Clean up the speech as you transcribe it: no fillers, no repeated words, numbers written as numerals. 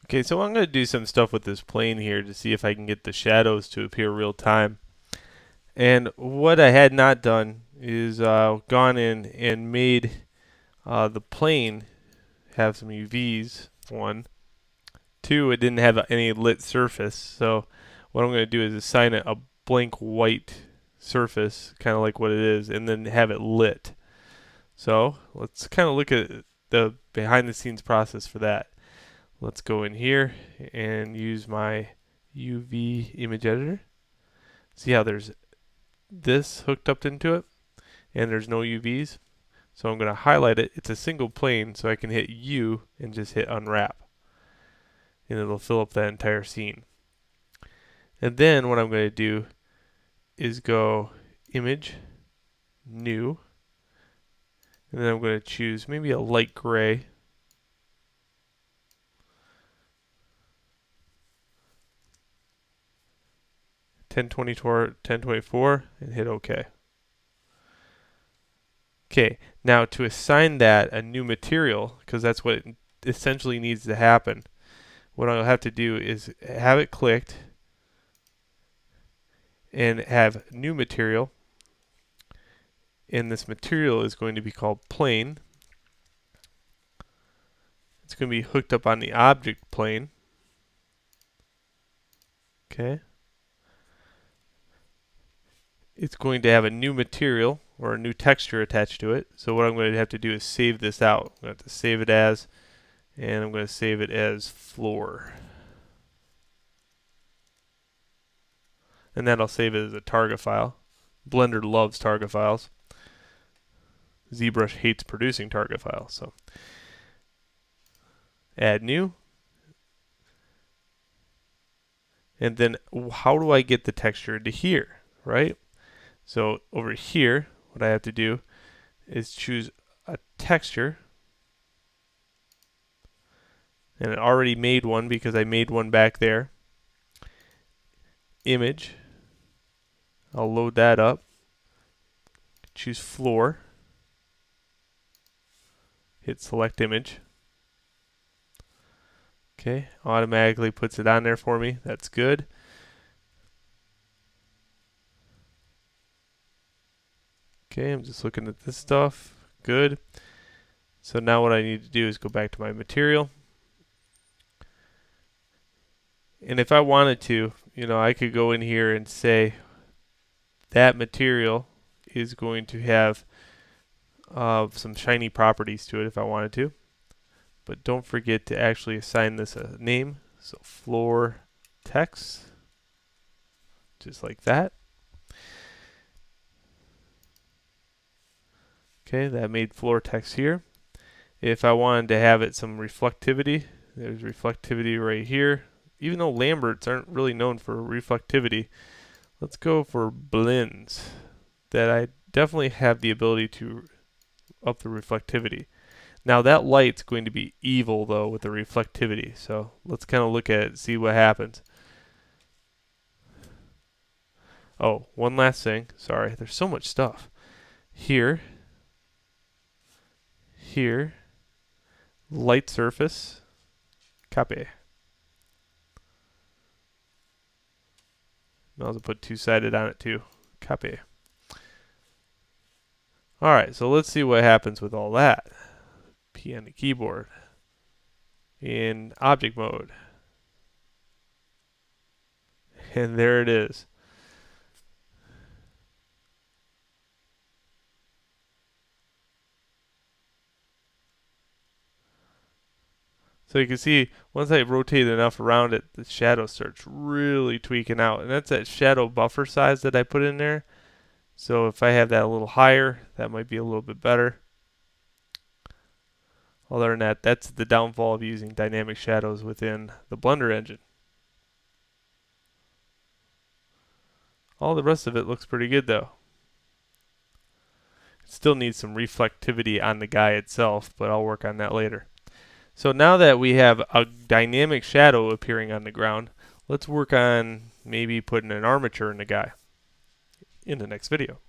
Okay, so I'm going to do some stuff with this plane here to see if I can get the shadows to appear real time. And what I had not done is gone in and made the plane have some UVs. One. Two, it didn't have any lit surface. So what I'm going to do is assign it a blank white surface, kind of like what it is, and then have it lit. So let's kind of look at the behind the scenes process for that. Let's go in here and use my UV image editor. See how there's this hooked up into it and there's no UVs. So I'm going to highlight it. It's a single plane, so I can hit U and just hit unwrap. And it'll fill up that entire scene. And then what I'm going to do is go image, new, and then I'm going to choose maybe a light gray. $1024 and hit OK. Okay, now to assign that a new material, because that's what it essentially needs to happen, what I'll have to do is have it clicked and have new material, and this material is going to be called plane. It's going to be hooked up on the object plane. Okay. It's going to have a new material or a new texture attached to it. So what I'm going to have to do is save this out. I'm going to have to save it as, and I'm going to save it as floor. And then I'll save it as a target file. Blender loves target files. ZBrush hates producing target files. So add new. And then how do I get the texture into here, right? So over here, what I have to do is choose a texture. And it already made one because I made one back there. Image. I'll load that up. Choose floor. Hit select image. Okay, automatically puts it on there for me. That's good. Okay, I'm just looking at this stuff. Good. So now what I need to do is go back to my material. And if I wanted to, I could go in here and say that material is going to have some shiny properties to it if I wanted to. But don't forget to actually assign this a name. So floor text, just like that. Okay, that made floor text here. If I wanted to have it some reflectivity, there's reflectivity right here. Even though Lamberts aren't really known for reflectivity, let's go for blends that I definitely have the ability to up the reflectivity. Now that light's going to be evil though with the reflectivity, so let's kind of look at it and see what happens. Oh, one last thing, sorry, there's so much stuff. Here, light surface, copy. I'll also put two-sided on it too, copy. Alright, so let's see what happens with all that. P on the keyboard. In object mode. And there it is. So you can see once I rotate enough around it, the shadow starts really tweaking out. And that's that shadow buffer size that I put in there. So if I have that a little higher, that might be a little bit better. Other than that, that's the downfall of using dynamic shadows within the Blender engine. All the rest of it looks pretty good though. It still needs some reflectivity on the guy itself, but I'll work on that later. So now that we have a dynamic shadow appearing on the ground, let's work on maybe putting an armature in the guy in the next video.